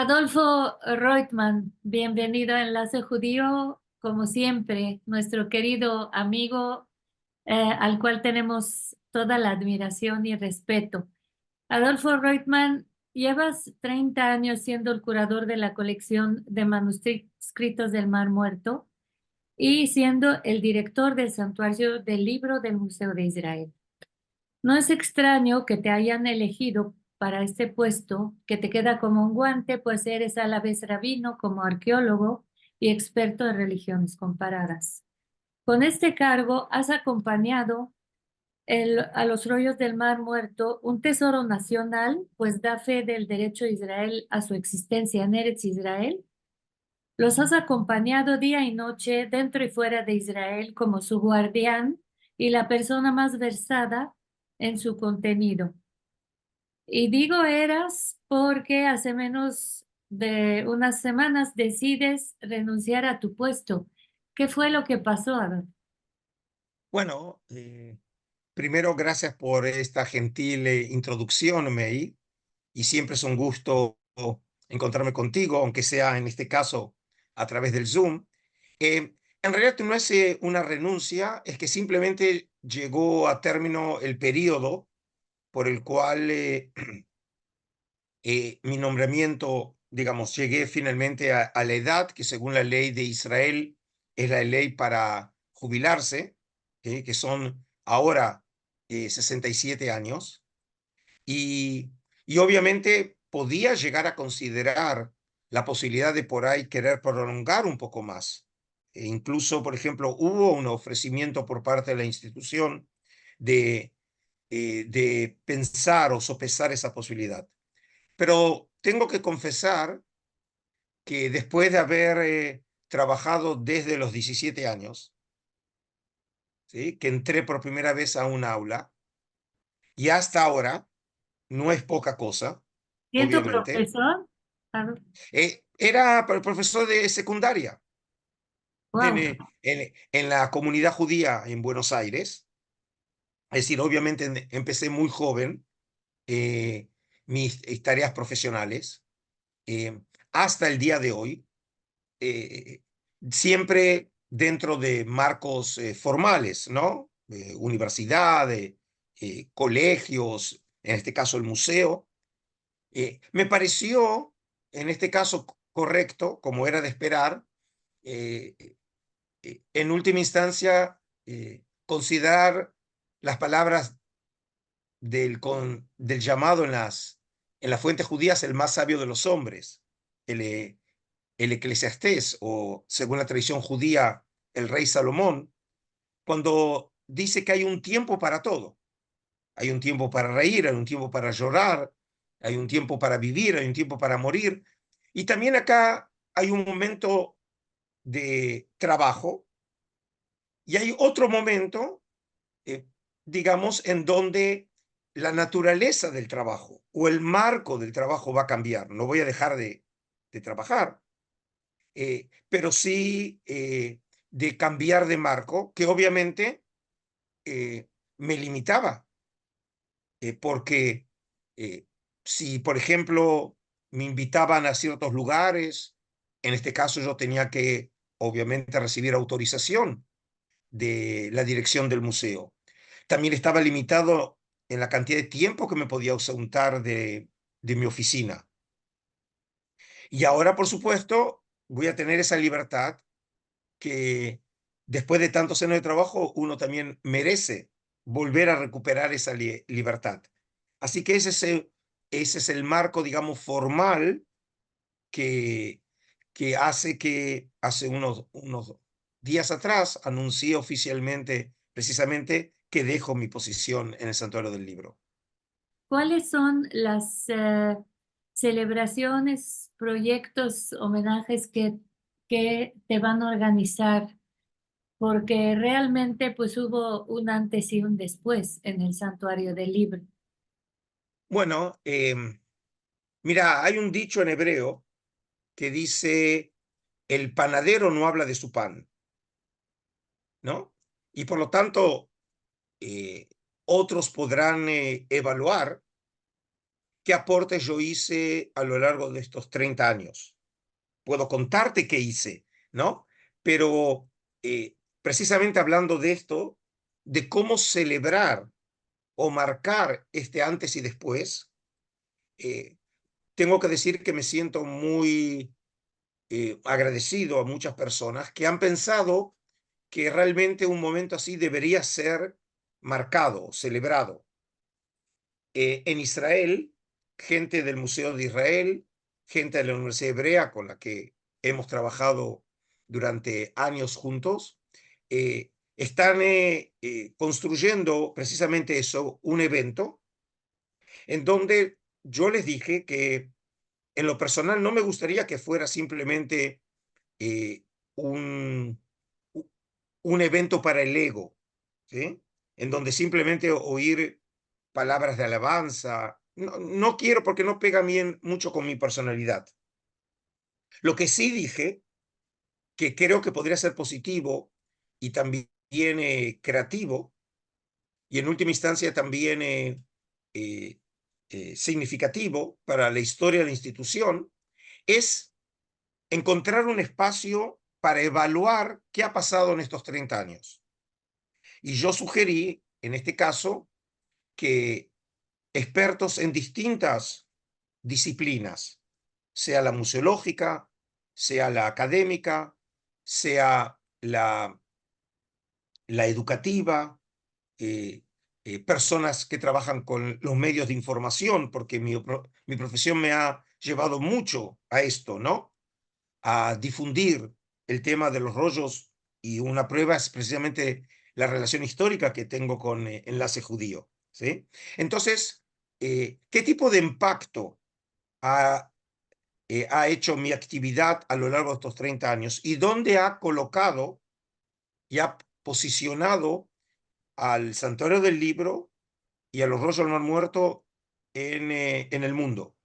Adolfo Reutemann, bienvenido a Enlace Judío, como siempre, nuestro querido amigo al cual tenemos toda la admiración y respeto. Adolfo Reutemann, llevas 30 años siendo el curador de la colección de manuscritos del Mar Muerto y siendo el director del Santuario del Libro del Museo de Israel. No es extraño que te hayan elegido para este puesto, que te queda como un guante, pues eres a la vez rabino, como arqueólogo y experto en religiones comparadas. Con este cargo has acompañado a los rollos del Mar Muerto, un tesoro nacional, pues da fe del derecho de Israel a su existencia en Eretz Israel. Los has acompañado día y noche dentro y fuera de Israel como su guardián y la persona más versada en su contenido. Y digo eras porque hace menos de unas semanas decides renunciar a tu puesto. ¿Qué fue lo que pasó, Adolfo? Bueno, primero gracias por esta gentil introducción, May, y siempre es un gusto encontrarme contigo, aunque sea en este caso a través del Zoom. En realidad no es una renuncia, es que simplemente llegó a término el periodo por el cual mi nombramiento, digamos, llegué finalmente a la edad que según la ley de Israel es la ley para jubilarse, que son ahora 67 años, y, y obviamente podía llegar a considerar la posibilidad de por ahí querer prolongar un poco más. Incluso, por ejemplo, hubo un ofrecimiento por parte de la institución de, de pensar o sopesar esa posibilidad. Pero tengo que confesar que después de haber trabajado desde los 17 años, ¿sí? Que entré por primera vez a un aula, y hasta ahora, no es poca cosa, ¿Quién tu obviamente, profesor? Adolfo. era profesor de secundaria Wow. en la comunidad judía en Buenos Aires. Es decir, obviamente empecé muy joven mis tareas profesionales eh, hasta el día de hoy. eh, Siempre dentro de marcos formales, ¿no? Universidad, colegios, en este caso el museo. Me pareció, en este caso, correcto, como era de esperar, eh, en última instancia, considerar las palabras del llamado en las fuentes judías el más sabio de los hombres, el, el Eclesiastés, o según la tradición judía, el rey Salomón, cuando dice que hay un tiempo para todo. Hay un tiempo para reír, hay un tiempo para llorar, hay un tiempo para vivir, hay un tiempo para morir. Y también acá hay un momento de trabajo y hay otro momento, eh, digamos, en donde la naturaleza del trabajo o el marco del trabajo va a cambiar. No voy a dejar de trabajar, pero sí de cambiar de marco, que obviamente me limitaba, porque eh, si, por ejemplo, me invitaban a ciertos lugares, en este caso yo tenía que, obviamente, recibir autorización de la dirección del museo. También estaba limitado en la cantidad de tiempo que me podía ausentar de mi oficina. Y ahora, por supuesto, voy a tener esa libertad que después de tantos años de trabajo uno también merece volver a recuperar esa libertad. Así que ese es el marco, digamos, formal que, que hace que hace unos días atrás anuncié oficialmente precisamente que dejo mi posición en el Santuario del Libro. ¿Cuáles son las celebraciones, proyectos, homenajes que te van a organizar? Porque realmente pues hubo un antes y un después en el Santuario del Libro. Bueno, mira, hay un dicho en hebreo que dice, el panadero no habla de su pan, ¿no? Y por lo tanto, eh, otros podrán evaluar qué aportes yo hice a lo largo de estos 30 años. Puedo contarte qué hice, ¿no? Pero precisamente hablando de esto, de cómo celebrar o marcar este antes y después, eh, tengo que decir que me siento muy agradecido a muchas personas que han pensado que realmente un momento así debería ser marcado, celebrado. En Israel, gente del Museo de Israel, gente de la Universidad Hebrea con la que hemos trabajado durante años juntos, están construyendo precisamente eso, un evento en donde yo les dije que en lo personal no me gustaría que fuera simplemente eh, un, un evento para el ego, ¿sí? En donde simplemente oír palabras de alabanza. No, no quiero porque no pega bien mucho con mi personalidad. Lo que sí dije, que creo que podría ser positivo y también creativo, y en última instancia también eh, significativo para la historia de la institución, es encontrar un espacio para evaluar qué ha pasado en estos 30 años. Y yo sugerí, en este caso, que expertos en distintas disciplinas, sea la museológica, sea la académica, sea la educativa, eh, personas que trabajan con los medios de información, porque mi profesión me ha llevado mucho a esto, ¿no? A difundir el tema de los rollos, y una prueba es precisamente la relación histórica que tengo con Enlace Judío, ¿sí? Entonces, ¿qué tipo de impacto ha, ha hecho mi actividad a lo largo de estos 30 años y dónde ha colocado y ha posicionado al Santuario del Libro y a los rollos del Mar Muerto en el mundo?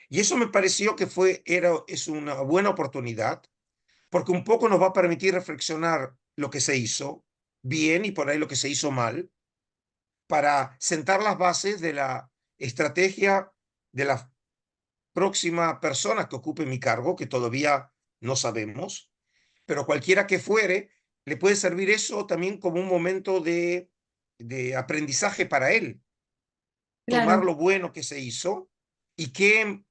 Y eso me pareció que es una buena oportunidad, porque un poco nos va a permitir reflexionar lo que se hizo bien y por ahí lo que se hizo mal, para sentar las bases de la estrategia de la próxima persona que ocupe mi cargo, que todavía no sabemos, pero cualquiera que fuere, le puede servir eso también como un momento de aprendizaje para él, tomar Claro, lo bueno que se hizo y qué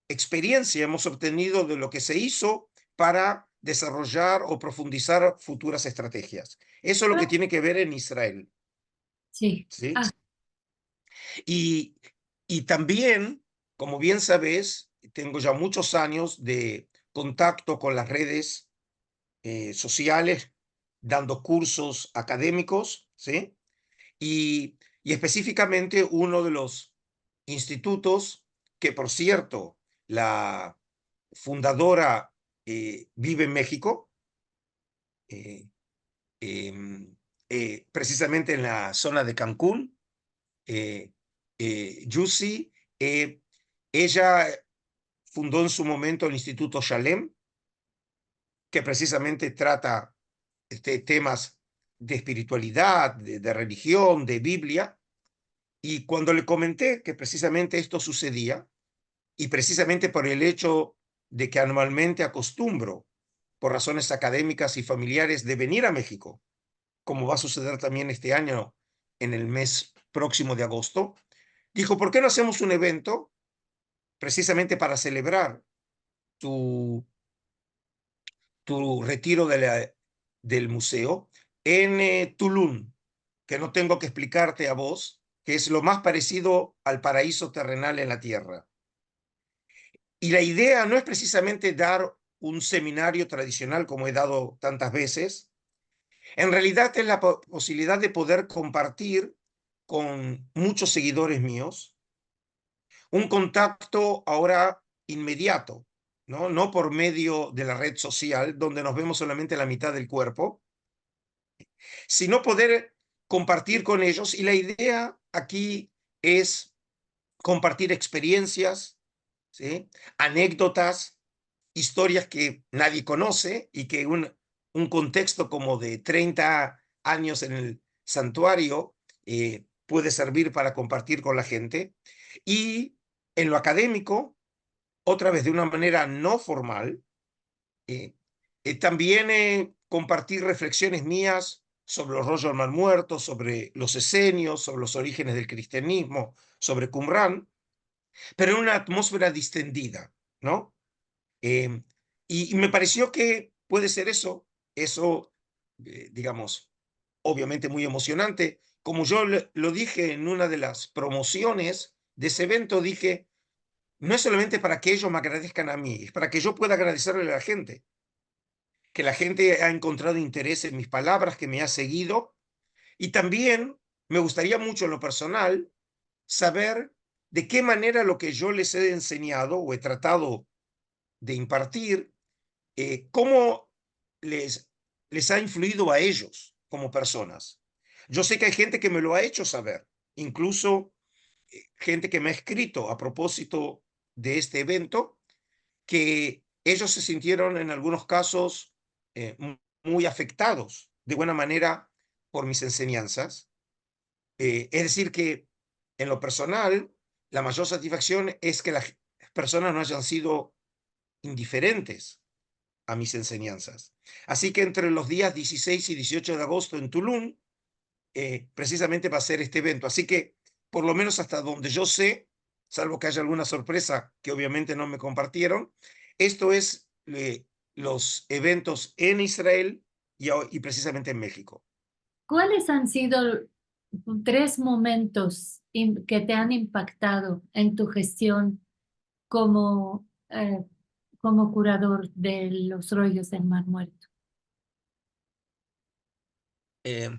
experiencia hemos obtenido de lo que se hizo para desarrollar o profundizar futuras estrategias. Eso es lo que ah, tiene que ver en Israel, sí. ¿sí? Ah, Y, y también, como bien sabes, tengo ya muchos años de contacto con las redes sociales, dando cursos académicos, ¿sí? Y específicamente uno de los institutos que, por cierto, la fundadora vive en México, eh, em, precisamente en la zona de Cancún, Yusi. Ella fundó en su momento el Instituto Shalem, que precisamente trata temas de espiritualidad, de religión, de Biblia. Y cuando le comenté que precisamente esto sucedía, y precisamente por el hecho de que anualmente acostumbro, por razones académicas y familiares, de venir a México, como va a suceder también este año en el mes próximo de agosto, dijo, ¿por qué no hacemos un evento precisamente para celebrar tu, tu retiro del museo en Tulum, que no tengo que explicarte a vos, que es lo más parecido al paraíso terrenal en la tierra? Y la idea no es precisamente dar un seminario tradicional como he dado tantas veces. En realidad es la posibilidad de poder compartir con muchos seguidores míos un contacto ahora inmediato, ¿no? No por medio de la red social, donde nos vemos solamente la mitad del cuerpo, sino poder compartir con ellos. Y la idea aquí es compartir experiencias, ¿sí? Anécdotas, historias que nadie conoce y que un contexto como de 30 años en el santuario puede servir para compartir con la gente. Y En lo académico, otra vez de una manera no formal, eh, también compartir reflexiones mías sobre los rollos del Mar Muerto, sobre los esenios, sobre los orígenes del cristianismo, sobre Qumran, pero en una atmósfera distendida, ¿no? Eh, y me pareció que puede ser eso, digamos, obviamente muy emocionante. Como yo lo dije en una de las promociones de ese evento, dije, no es solamente para que ellos me agradezcan a mí, es para que yo pueda agradecerle a la gente, que la gente ha encontrado interés en mis palabras, que me ha seguido. Y también me gustaría mucho en lo personal saber de qué manera lo que yo les he enseñado o he tratado de impartir, cómo les, les ha influido a ellos como personas. Yo sé que hay gente que me lo ha hecho saber, incluso gente que me ha escrito a propósito de este evento, que ellos se sintieron en algunos casos muy afectados de buena manera por mis enseñanzas. Es decir, que en lo personal, la mayor satisfacción es que las personas no hayan sido indiferentes a mis enseñanzas. Así que entre los días 16 y 18 de agosto en Tulum, precisamente va a ser este evento. Así que, por lo menos hasta donde yo sé, salvo que haya alguna sorpresa que obviamente no me compartieron, esto es los eventos en Israel y precisamente en México. ¿Cuáles han sido tres momentos que te han impactado en tu gestión como, como curador de los rollos del Mar Muerto? Eh,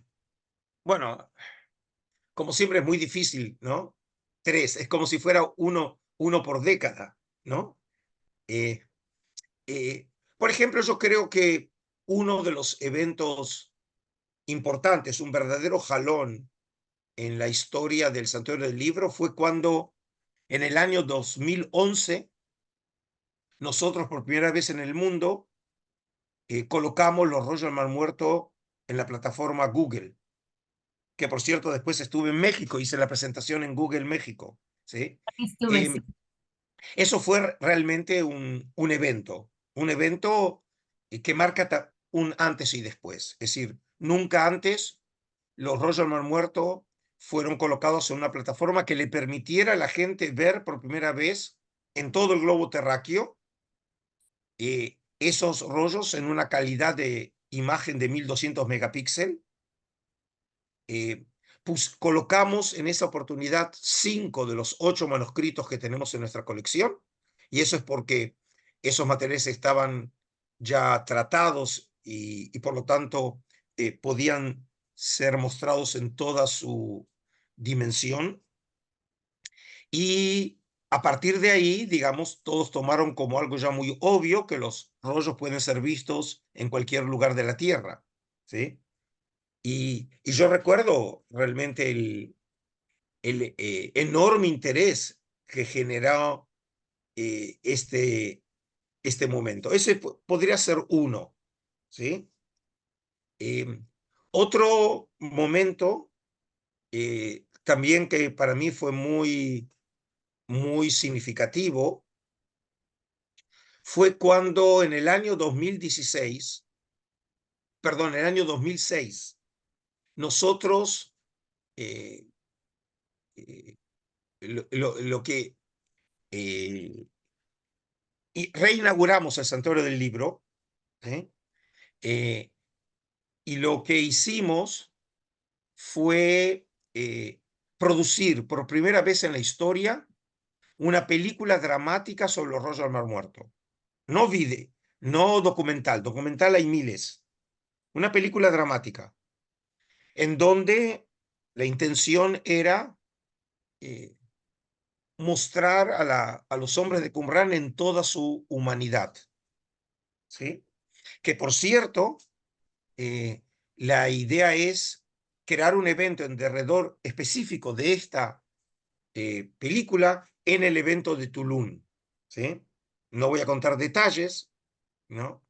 bueno, como siempre es muy difícil, ¿no? Tres, es como si fuera uno por década, ¿no? Eh, por ejemplo, yo creo que uno de los eventos importantes, un verdadero jalón en la historia del Santuario del Libro, fue cuando en el año 2011 nosotros por primera vez en el mundo colocamos los rollos del Mar Muerto en la plataforma Google, que por cierto después estuve en México, hice la presentación en Google México, ¿sí? Estuve, sí. Em, Eso fue realmente un evento que marca un antes y después. Es decir, nunca antes los rollos del Mar Muerto fueron colocados en una plataforma que le permitiera a la gente ver por primera vez en todo el globo terráqueo esos rollos en una calidad de imagen de 1200 megapíxeles. eh, pues colocamos en esa oportunidad 5 de los 8 manuscritos que tenemos en nuestra colección, y eso es porque esos materiales estaban ya tratados y por lo tanto podían ser mostrados en toda su dimensión. Y a partir de ahí, digamos, todos tomaron como algo ya muy obvio que los rollos pueden ser vistos en cualquier lugar de la Tierra, ¿sí? Y yo recuerdo realmente el enorme interés que generó este momento. Ese podría ser uno, ¿sí? Em, Otro momento también que para mí fue muy significativo fue cuando en el año 2016, perdón, en el año 2006, nosotros eh, eh, lo que y reinauguramos el Santuario del Libro, ¿eh? Eh, y lo que hicimos fue producir por primera vez en la historia una película dramática sobre los rollos del Mar Muerto. No no documental, documental hay miles. Una película dramática en donde la intención era eh, mostrar a los hombres de Qumran en toda su humanidad, ¿sí? Que por cierto, eh, la idea es crear un evento en derredor específico de esta película en el evento de Tulum, ¿sí? No voy a contar detalles, ¿no?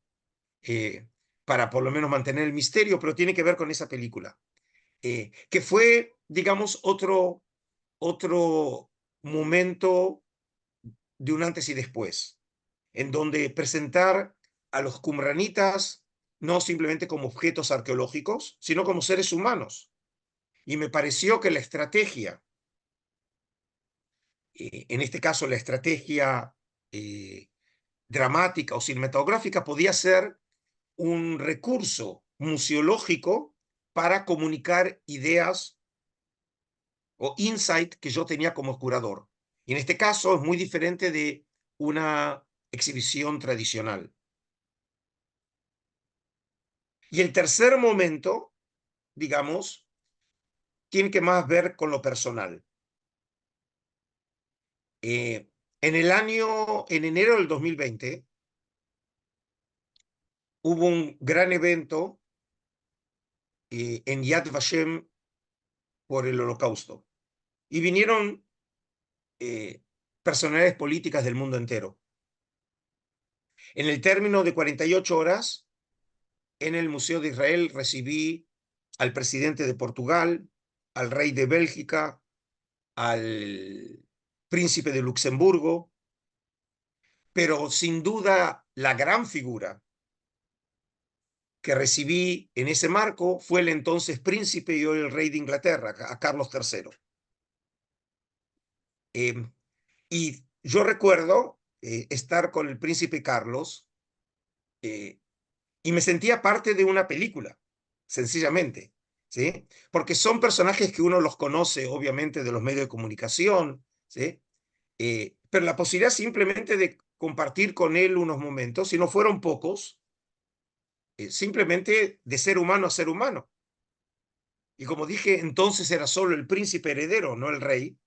Eh, para por lo menos mantener el misterio, pero tiene que ver con esa película, que fue, digamos, otro momento de un antes y después, en donde presentar a los qumranitas no simplemente como objetos arqueológicos, sino como seres humanos. Y me pareció que la estrategia, en este caso la estrategia dramática o cinematográfica, podía ser un recurso museológico para comunicar ideas o insight que yo tenía como curador. Y en este caso es muy diferente de una exhibición tradicional. Y el tercer momento, digamos, tiene que más ver con lo personal. Eh, en enero del 2020, hubo un gran evento en Yad Vashem por el Holocausto. Y vinieron eh, personalidades políticas del mundo entero. En el término de 48 horas, en el Museo de Israel recibí al presidente de Portugal, al rey de Bélgica, al príncipe de Luxemburgo, pero sin duda la gran figura que recibí en ese marco fue el entonces príncipe y hoy el rey de Inglaterra, a Carlos III. Y yo recuerdo estar con el príncipe Carlos y me sentía parte de una película, sencillamente, ¿sí? Porque son personajes que uno los conoce, obviamente, de los medios de comunicación, ¿sí? Pero la posibilidad simplemente de compartir con él unos momentos, si no fueron pocos, simplemente de ser humano a ser humano. Y como dije, entonces era solo el príncipe heredero, no el rey.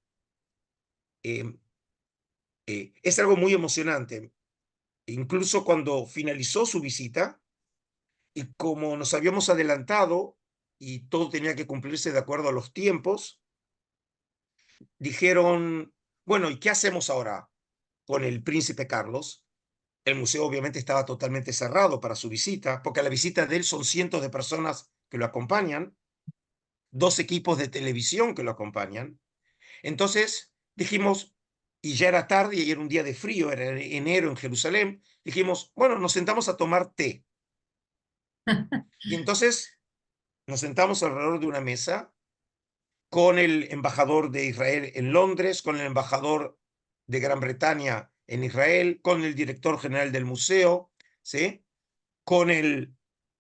Eh, es algo muy emocionante. Incluso cuando finalizó su visita, y como nos habíamos adelantado y todo tenía que cumplirse de acuerdo a los tiempos, dijeron, bueno, ¿y qué hacemos ahora con el príncipe Carlos? El museo obviamente estaba totalmente cerrado para su visita, porque a la visita de él son cientos de personas que lo acompañan, dos equipos de televisión que lo acompañan. Entonces dijimos, y ya era tarde y era un día de frío, era enero en Jerusalén, dijimos, bueno, nos sentamos a tomar té. Y entonces nos sentamos alrededor de una mesa con el embajador de Israel en Londres, con el embajador de Gran Bretaña en Israel, con el director general del museo, ¿sí? Con el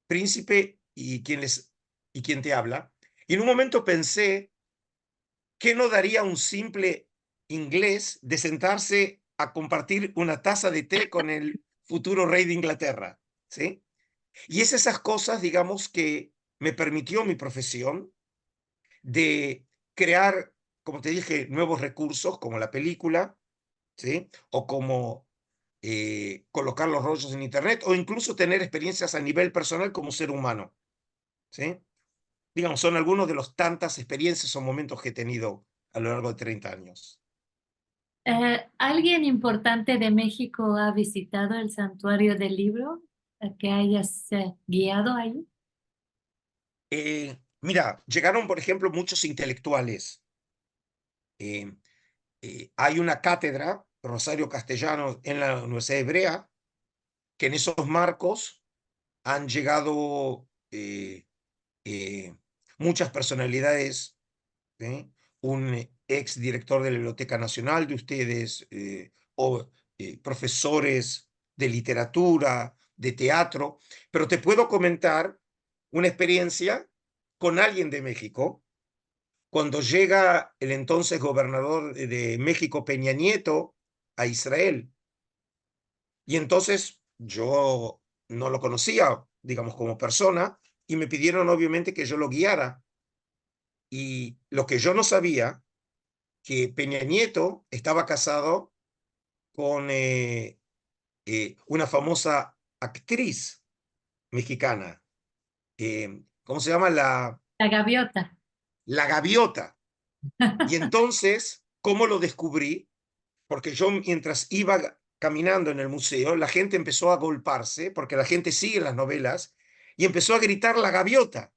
príncipe y quien te habla. Y en un momento pensé, ¿qué no daría un simple inglés de sentarse a compartir una taza de té con el futuro rey de Inglaterra? ¿Sí? Y es esas cosas, digamos, que me permitió mi profesión de crear, como te dije, nuevos recursos como la película, ¿sí? O como colocar los rollos en Internet o incluso tener experiencias a nivel personal como ser humano, ¿sí? Digamos, son algunos de los tantas experiencias o momentos que he tenido a lo largo de 30 años. ¿Alguien importante de México ha visitado el Santuario del Libro? ¿Que hayas guiado ahí? Mira, llegaron, por ejemplo, muchos intelectuales. Eh, hay una cátedra, Rosario Castellano, en la Universidad Hebrea, que en esos marcos han llegado muchas personalidades, ¿sí? Un ex director de la Biblioteca Nacional de ustedes, o profesores de literatura, de teatro, pero te puedo comentar una experiencia con alguien de México, cuando llega el entonces gobernador de México, Peña Nieto, a Israel. Y entonces yo no lo conocía, digamos, como persona, y me pidieron obviamente que yo lo guiara. Y lo que yo no sabía, que Peña Nieto estaba casado con una famosa actriz mexicana. ¿Cómo se llama? La gaviota. La Gaviota. Y entonces, ¿cómo lo descubrí? Porque yo mientras iba caminando en el museo, la gente empezó a agolparse, porque la gente sigue las novelas, y empezó a gritar la gaviota,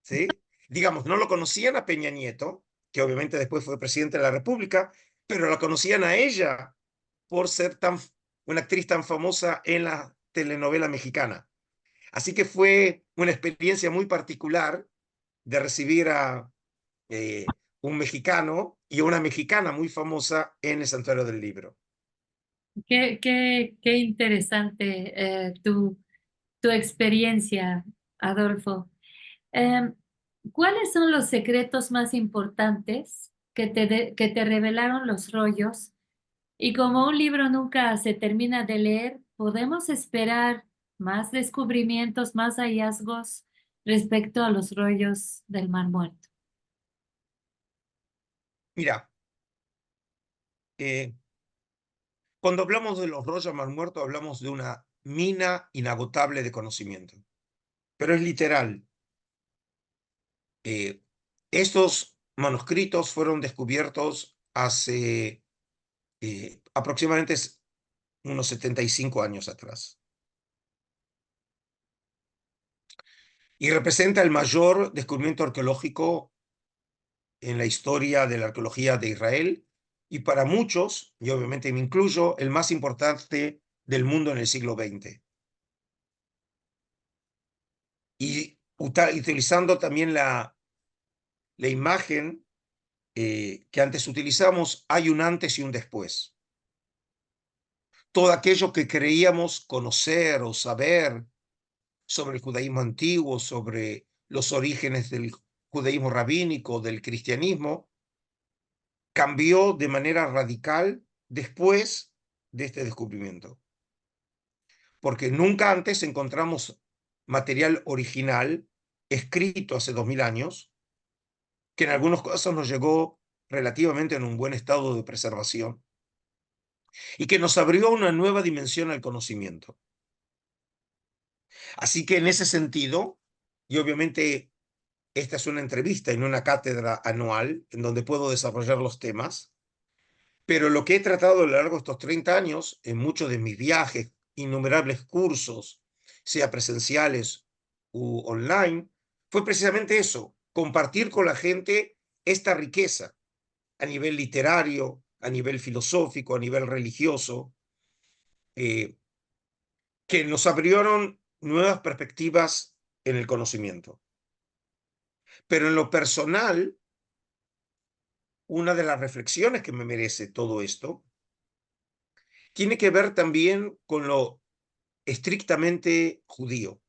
¿sí? Digamos, no lo conocían a Peña Nieto, que obviamente después fue presidente de la República, pero la conocían a ella por ser una actriz tan famosa en la telenovela mexicana. Así que fue una experiencia muy particular de recibir a un mexicano y a una mexicana muy famosa en el Santuario del Libro. Qué interesante tu experiencia, Adolfo. Em, ¿Cuáles son los secretos más importantes que te revelaron los rollos? Y como un libro nunca se termina de leer, ¿podemos esperar más descubrimientos, más hallazgos respecto a los rollos del Mar Muerto? Mira, cuando hablamos de los rollos Mar Muerto, hablamos de una mina inagotable de conocimiento. Pero es literal. Eh, estos manuscritos fueron descubiertos hace aproximadamente unos 75 años atrás. Y representa el mayor descubrimiento arqueológico en la historia de la arqueología de Israel y para muchos, y obviamente me incluyo, el más importante del mundo en el siglo XX. Y utilizando también la imagen que antes utilizamos, hay un antes y un después. Todo aquello que creíamos conocer o saber sobre el judaísmo antiguo, sobre los orígenes del judaísmo rabínico, del cristianismo, cambió de manera radical después de este descubrimiento. Porque nunca antes encontramos material original escrito hace 2000 años, que en algunos casos nos llegó relativamente en un buen estado de preservación y que nos abrió una nueva dimensión al conocimiento. Así que en ese sentido, y obviamente esta es una entrevista y no una cátedra anual en donde puedo desarrollar los temas, pero lo que he tratado a lo largo de estos 30 años, en muchos de mis viajes, innumerables cursos, sea presenciales u online, fue precisamente eso, compartir con la gente esta riqueza a nivel literario, a nivel filosófico, a nivel religioso, que nos abrieron nuevas perspectivas en el conocimiento. Pero en lo personal, una de las reflexiones que me merece todo esto tiene que ver también con lo estrictamente judío.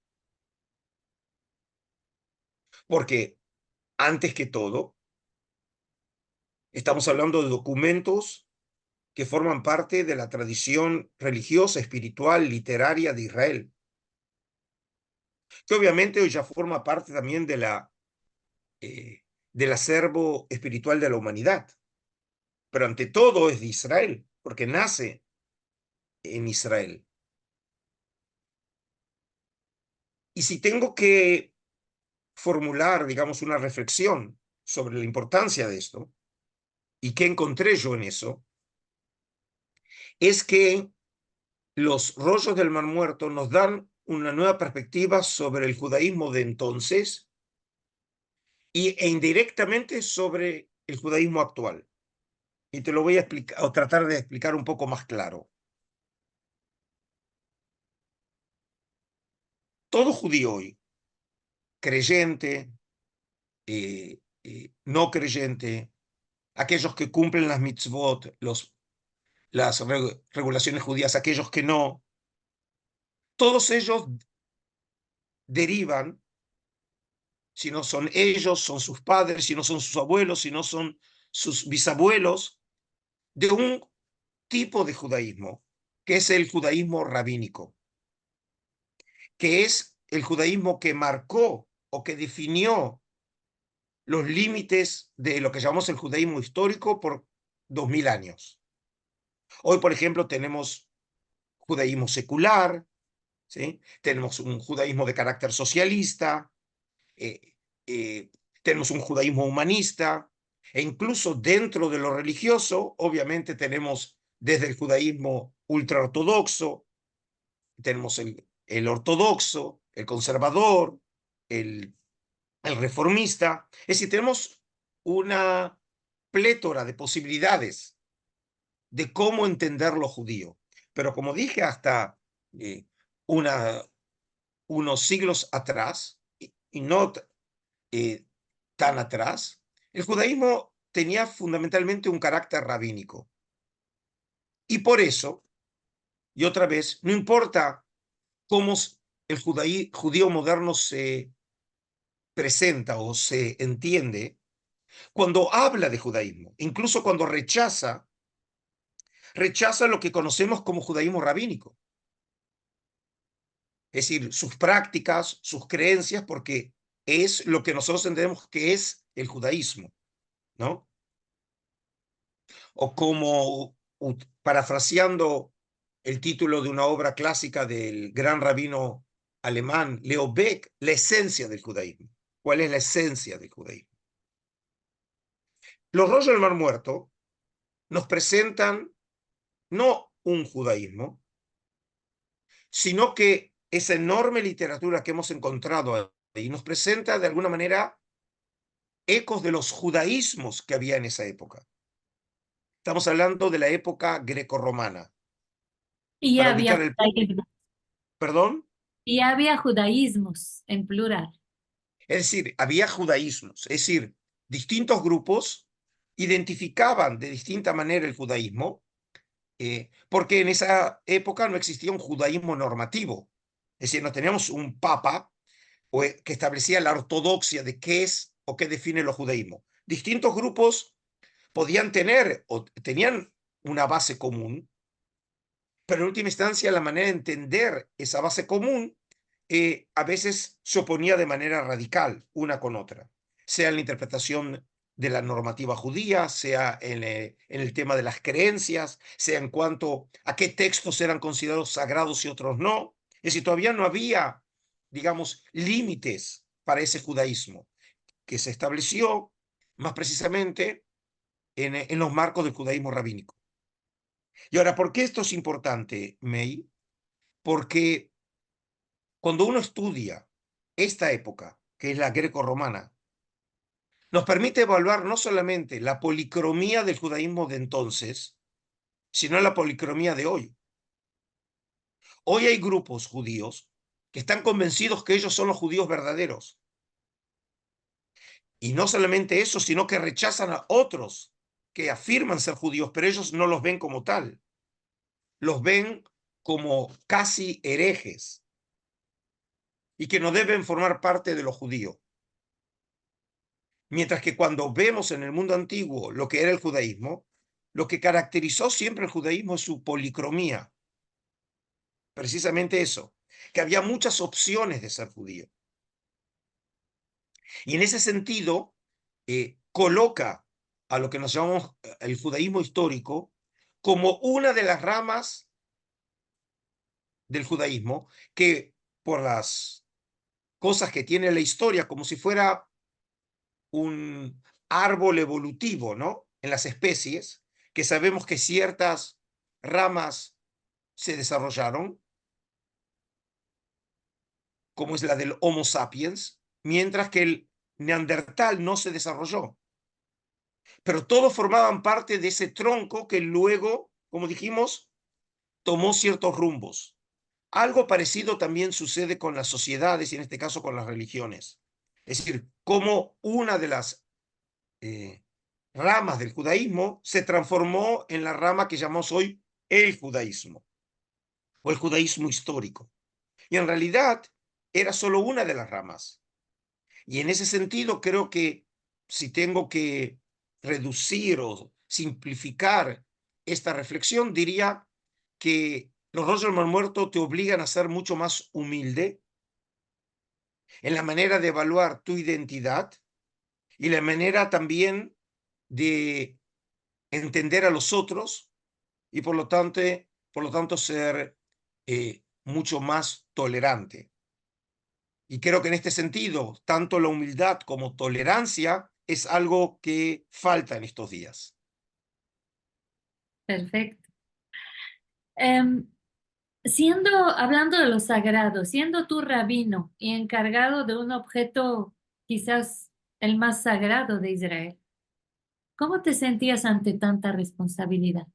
Porque, antes que todo, estamos hablando de documentos que forman parte de la tradición religiosa, espiritual, literaria de Israel, que obviamente hoy ya forma parte también del acervo espiritual de la humanidad. Pero ante todo es de Israel, porque nace en Israel. Y si tengo que formular, digamos, una reflexión sobre la importancia de esto, y qué encontré yo en eso, es que los rollos del Mar Muerto nos dan una nueva perspectiva sobre el judaísmo de entonces e indirectamente sobre el judaísmo actual. Y te lo voy a explicar, o tratar de explicar un poco más claro. Todo judío hoy, creyente, no creyente, aquellos que cumplen las mitzvot, las regulaciones judías, aquellos que no, todos ellos derivan, si no son ellos, son sus padres, si no son sus abuelos, si no son sus bisabuelos, de un tipo de judaísmo, que es el judaísmo rabínico, que es el judaísmo que marcó o que definió los límites de lo que llamamos el judaísmo histórico por 2000 años. Hoy, por ejemplo, tenemos judaísmo secular, ¿sí? Tenemos un judaísmo de carácter socialista, eh, eh, tenemos un judaísmo humanista, e incluso dentro de lo religioso, obviamente tenemos desde el judaísmo ultraortodoxo, tenemos el ortodoxo, el conservador, el reformista, es decir, tenemos una plétora de posibilidades de cómo entender lo judío. Pero como dije, hasta eh, una, unos siglos atrás, y no tan atrás, el judaísmo tenía fundamentalmente un carácter rabínico. Y por eso, y otra vez, no importa cómo el judío moderno se presenta o se entiende, cuando habla de judaísmo, incluso cuando rechaza lo que conocemos como judaísmo rabínico, es decir, sus prácticas, sus creencias, porque es lo que nosotros entendemos que es el judaísmo, ¿no? O como, parafraseando el título de una obra clásica del gran rabino alemán Leo Beck, la esencia del judaísmo. ¿Cuál es la esencia del judaísmo? Los rollos del Mar Muerto nos presentan no un judaísmo, sino que esa enorme literatura que hemos encontrado ahí nos presenta de alguna manera ecos de los judaísmos que había en esa época. Estamos hablando de la época grecorromana. Y ya Para había ubicar el punto, judaísmo, perdón, y ya había judaísmos en plural. es decir, había judaísmos, es decir, distintos grupos identificaban de distinta manera el judaísmo, porque en esa época no existía un judaísmo normativo. Es decir, no teníamos un papa que establecía la ortodoxia de qué es o qué define el judaísmo. Distintos grupos podían tener o tenían una base común, pero en última instancia la manera de entender esa base común a veces se oponía de manera radical una con otra, sea en la interpretación de la normativa judía, sea en el tema de las creencias, sea en cuanto a qué textos eran considerados sagrados y otros no. Es decir, todavía no había, digamos, límites para ese judaísmo que se estableció más precisamente en los marcos del judaísmo rabínico. Y ahora, ¿por qué esto es importante, May? Porque cuando uno estudia esta época, que es la greco-romana, nos permite evaluar no solamente la policromía del judaísmo de entonces, sino la policromía de hoy. Hoy hay grupos judíos que están convencidos que ellos son los judíos verdaderos. Y no solamente eso, sino que rechazan a otros que afirman ser judíos, pero ellos no los ven como tal. Los ven como casi herejes y que no deben formar parte de lo judío. Mientras que cuando vemos en el mundo antiguo lo que era el judaísmo, lo que caracterizó siempre el judaísmo es su policromía, precisamente eso, que había muchas opciones de ser judío. Y en ese sentido, coloca a lo que nos llamamos el judaísmo histórico como una de las ramas del judaísmo que por las cosas que tiene la historia, como si fuera un árbol evolutivo, ¿no? En las especies, que sabemos que ciertas ramas se desarrollaron, como es la del Homo sapiens, mientras que el Neandertal no se desarrolló. Pero todos formaban parte de ese tronco que luego, como dijimos, tomó ciertos rumbos. Algo parecido también sucede con las sociedades y en este caso con las religiones. Es decir, como una de las eh, ramas del judaísmo se transformó en la rama que llamamos hoy el judaísmo o el judaísmo histórico. Y en realidad era solo una de las ramas. Y en ese sentido creo que si tengo que reducir o simplificar esta reflexión, diría que los rollos del Mar Muerto te obligan a ser mucho más humilde en la manera de evaluar tu identidad y la manera también de entender a los otros y por lo tanto ser mucho más tolerante. Y creo que en este sentido, tanto la humildad como tolerancia es algo que falta en estos días. Perfecto. Hablando de lo sagrado, siendo tú rabino y encargado de un objeto quizás el más sagrado de Israel, ¿cómo te sentías ante tanta responsabilidad?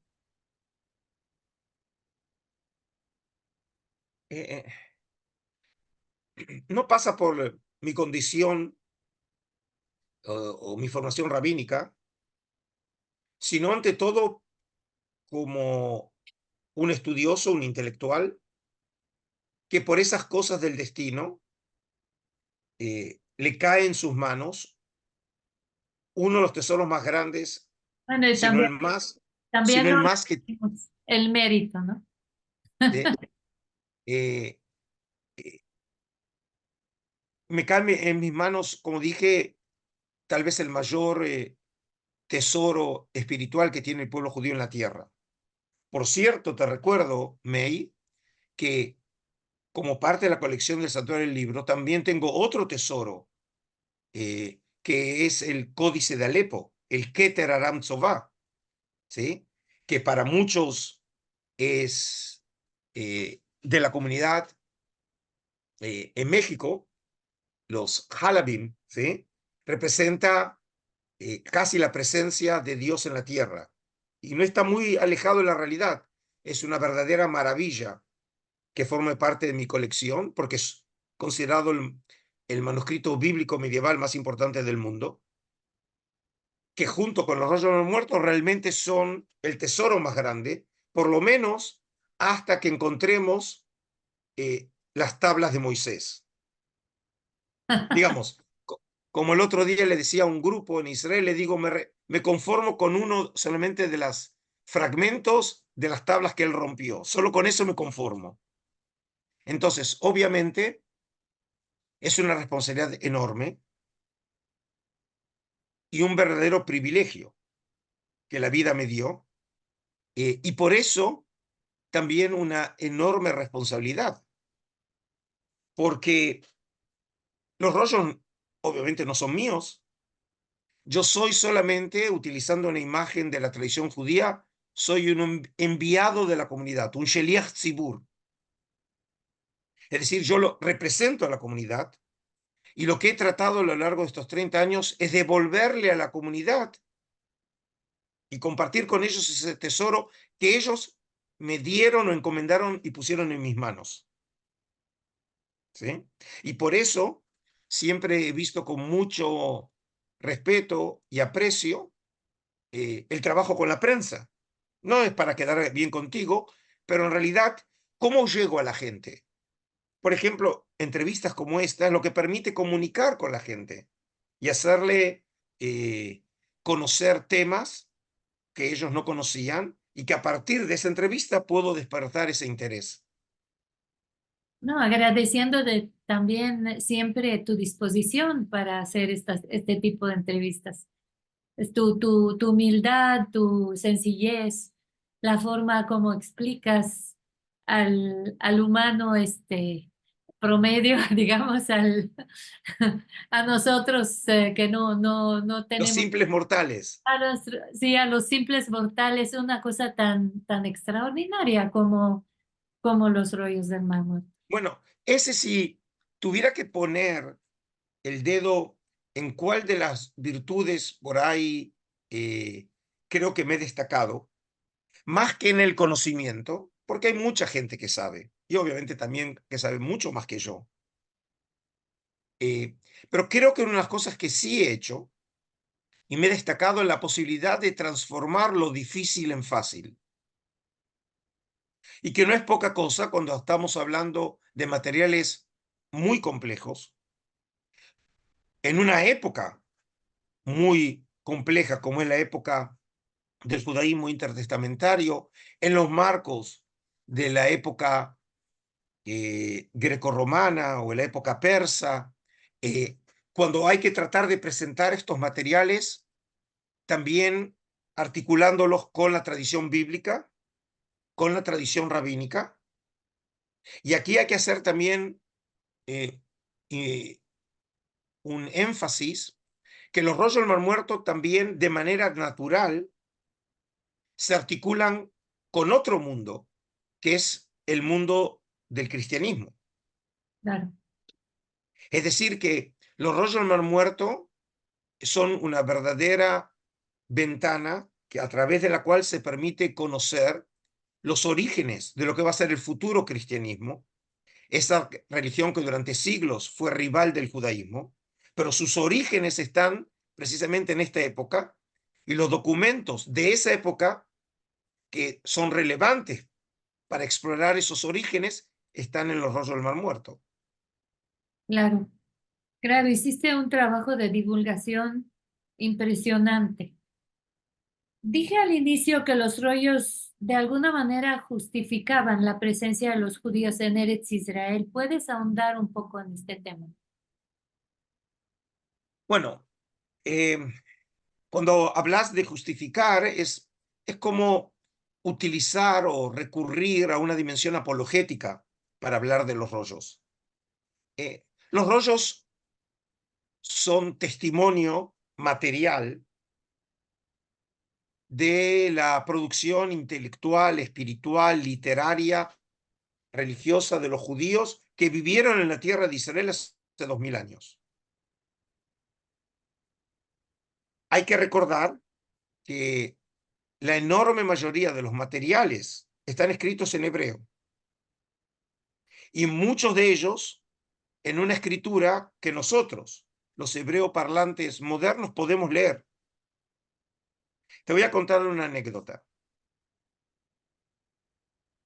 eh, no pasa por mi condición o mi formación rabínica, sino ante todo como un estudioso, un intelectual, que por esas cosas del destino le cae en sus manos uno de los tesoros más grandes, Bueno, y sino también, el más, también sino el no más que tenemos el mérito, ¿no? eh, eh, eh, me cae en mis manos, como dije, tal vez el mayor tesoro espiritual que tiene el pueblo judío en la tierra. Por cierto, te recuerdo, May, que como parte de la colección del Santuario del Libro, también tengo otro tesoro, que es el Códice de Alepo, el Keter Aram Tzová, ¿sí? Que para muchos es de la comunidad en México, los Halabim, ¿sí? Representa casi la presencia de Dios en la tierra. Y no está muy alejado de la realidad. Es una verdadera maravilla que forme parte de mi colección, porque es considerado el manuscrito bíblico medieval más importante del mundo, que junto con los rollos de los muertos realmente son el tesoro más grande, por lo menos hasta que encontremos las tablas de Moisés. Digamos, como el otro día le decía a un grupo en Israel, le digo, me conformo con uno solamente de los fragmentos de las tablas que él rompió, solo con eso me conformo. Entonces, obviamente, es una responsabilidad enorme y un verdadero privilegio que la vida me dio, y por eso también una enorme responsabilidad, porque los rollos obviamente no son míos. Yo soy solamente, utilizando una imagen de la tradición judía, soy un enviado de la comunidad, un sheliach tzibur. Es decir, yo lo represento a la comunidad y lo que he tratado a lo largo de estos 30 años es devolverle a la comunidad y compartir con ellos ese tesoro que ellos me dieron o encomendaron y pusieron en mis manos. ¿Sí? Y por eso siempre he visto con mucho respeto y aprecio el trabajo con la prensa. No es para quedar bien contigo, pero en realidad, ¿cómo llego a la gente? Por ejemplo, entrevistas como esta es lo que permite comunicar con la gente y hacerle eh, conocer temas que ellos no conocían y que a partir de esa entrevista puedo despertar ese interés. No, agradeciendo de también siempre tu disposición para hacer este tipo de entrevistas. Es tu humildad, tu sencillez, la forma como explicas al humano promedio, digamos, a nosotros que no Los tenemos, simples mortales. sí, a los simples mortales, una cosa tan extraordinaria como los rollos del mamut. Bueno, ese si tuviera que poner el dedo en cuál de las virtudes por ahí creo que me he destacado, más que en el conocimiento, porque hay mucha gente que sabe, y obviamente también que sabe mucho más que yo. Eh, pero creo que una de las cosas que sí he hecho, y me he destacado en la posibilidad de transformar lo difícil en fácil, y que no es poca cosa cuando estamos hablando de materiales muy complejos, en una época muy compleja como es la época del judaísmo intertestamentario, en los marcos de la época grecorromana o en la época persa, eh, cuando hay que tratar de presentar estos materiales, también articulándolos con la tradición bíblica, con la tradición rabínica. Y aquí hay que hacer también eh, eh, un énfasis que los rollos del Mar Muerto también de manera natural se articulan con otro mundo, que es el mundo del cristianismo. Claro. Es decir, que los rollos del Mar Muerto son una verdadera ventana que, a través de la cual se permite conocer los orígenes de lo que va a ser el futuro cristianismo, esa religión que durante siglos fue rival del judaísmo, pero sus orígenes están precisamente en esta época, y los documentos de esa época que son relevantes para explorar esos orígenes están en los rollos del Mar Muerto. Claro, claro, hiciste un trabajo de divulgación impresionante. Dije al inicio que los rollos de alguna manera justificaban la presencia de los judíos en Eretz Israel. ¿Puedes ahondar un poco en este tema? Bueno, cuando hablas de justificar, es como utilizar o recurrir a una dimensión apologética para hablar de los rollos. Los rollos son testimonio material de la producción intelectual, espiritual, literaria, religiosa de los judíos que vivieron en la tierra de Israel hace 2000 años. Hay que recordar que la enorme mayoría de los materiales están escritos en hebreo, y muchos de ellos en una escritura que nosotros, los hebreo parlantes modernos, podemos leer. Te voy a contar una anécdota.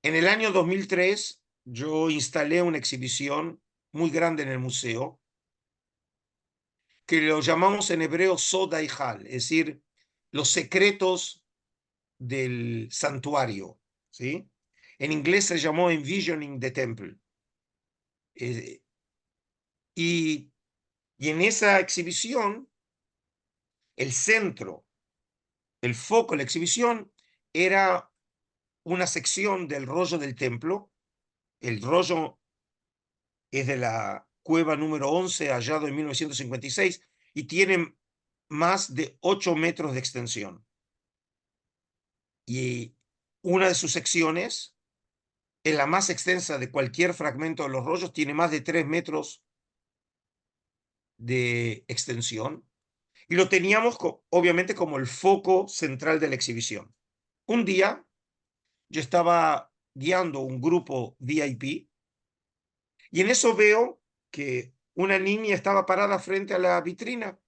En el año 2003, yo instalé una exhibición muy grande en el museo, que lo llamamos en hebreo Sod Ha'Ijal, es decir, los secretos del santuario, ¿sí? En inglés se llamó Envisioning the Temple. Eh, y, y en esa exhibición, el centro, el foco de la exhibición era una sección del rollo del templo. El rollo es de la cueva número 11, hallado en 1956, y tiene más de 8 metros de extensión. Y una de sus secciones, en la más extensa de cualquier fragmento de los rollos, tiene más de 3 metros de extensión, y lo teníamos obviamente como el foco central de la exhibición. Un día yo estaba guiando un grupo VIP, y en eso veo que una niña estaba parada frente a la vitrina.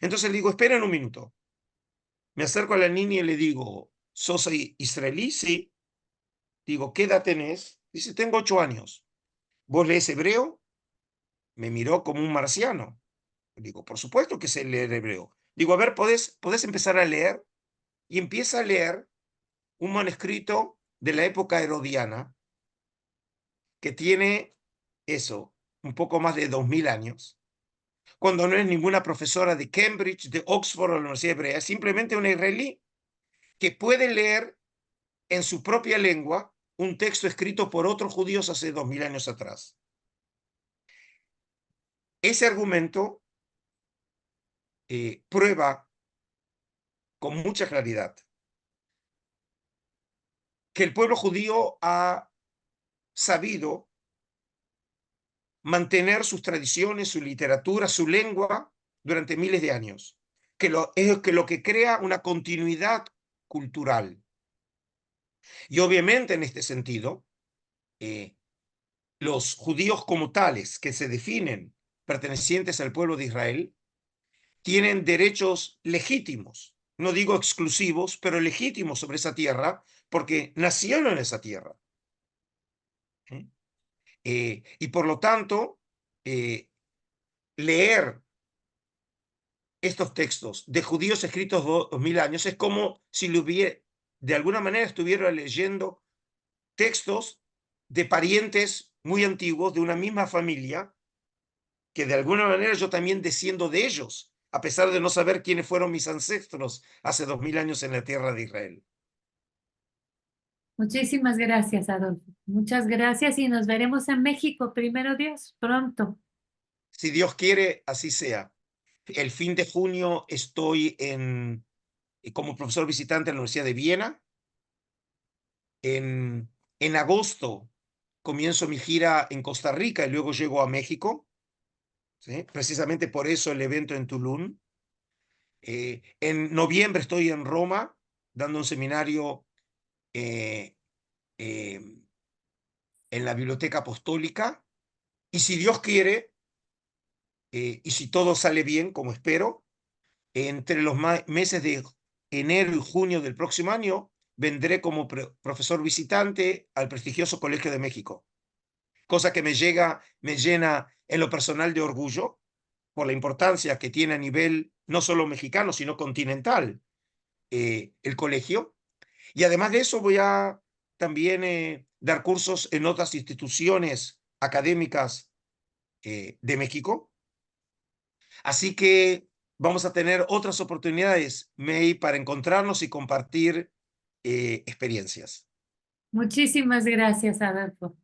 Entonces le digo, esperen un minuto. Me acerco a la niña y le digo, ¿sos israelí? Sí. Digo, ¿qué edad tenés? Dice, tengo 8 años. ¿Vos lees hebreo? Me miró como un marciano. Digo, por supuesto que sé leer hebreo. Digo, a ver, ¿podés empezar a leer? Y empieza a leer un manuscrito de la época herodiana que tiene eso, un poco más de 2000 años, cuando no es ninguna profesora de Cambridge, de Oxford o de la Universidad Hebrea, es simplemente una israelí que puede leer en su propia lengua un texto escrito por otros judíos hace 2000 años atrás. Ese argumento prueba con mucha claridad que el pueblo judío ha sabido mantener sus tradiciones, su literatura, su lengua durante miles de años, que lo que crea una continuidad cultural. Y obviamente en este sentido, los judíos como tales, que se definen pertenecientes al pueblo de Israel, tienen derechos legítimos, no digo exclusivos, pero legítimos sobre esa tierra, porque nacieron en esa tierra. ¿Sí? Y por lo tanto, leer estos textos de judíos escritos 2000 años es como si le hubiera, de alguna manera estuviera leyendo textos de parientes muy antiguos de una misma familia, que de alguna manera yo también desciendo de ellos, a pesar de no saber quiénes fueron mis ancestros hace 2000 años en la tierra de Israel. Muchísimas gracias, Adolfo. Muchas gracias y nos veremos en México, primero Dios, pronto. Si Dios quiere, así sea. El fin de junio estoy como profesor visitante en la Universidad de Viena. En agosto comienzo mi gira en Costa Rica y luego llego a México, ¿sí? Precisamente por eso el evento en Tulum. En noviembre estoy en Roma dando un seminario eh, eh, en la Biblioteca Apostólica, y si Dios quiere, y si todo sale bien, como espero, entre los meses de enero y junio del próximo año, vendré como profesor visitante al prestigioso Colegio de México, cosa que me llena en lo personal de orgullo por la importancia que tiene a nivel no solo mexicano, sino continental el colegio. Y además de eso voy a también dar cursos en otras instituciones académicas de México. Así que vamos a tener otras oportunidades, May, para encontrarnos y compartir experiencias. Muchísimas gracias, Adolfo.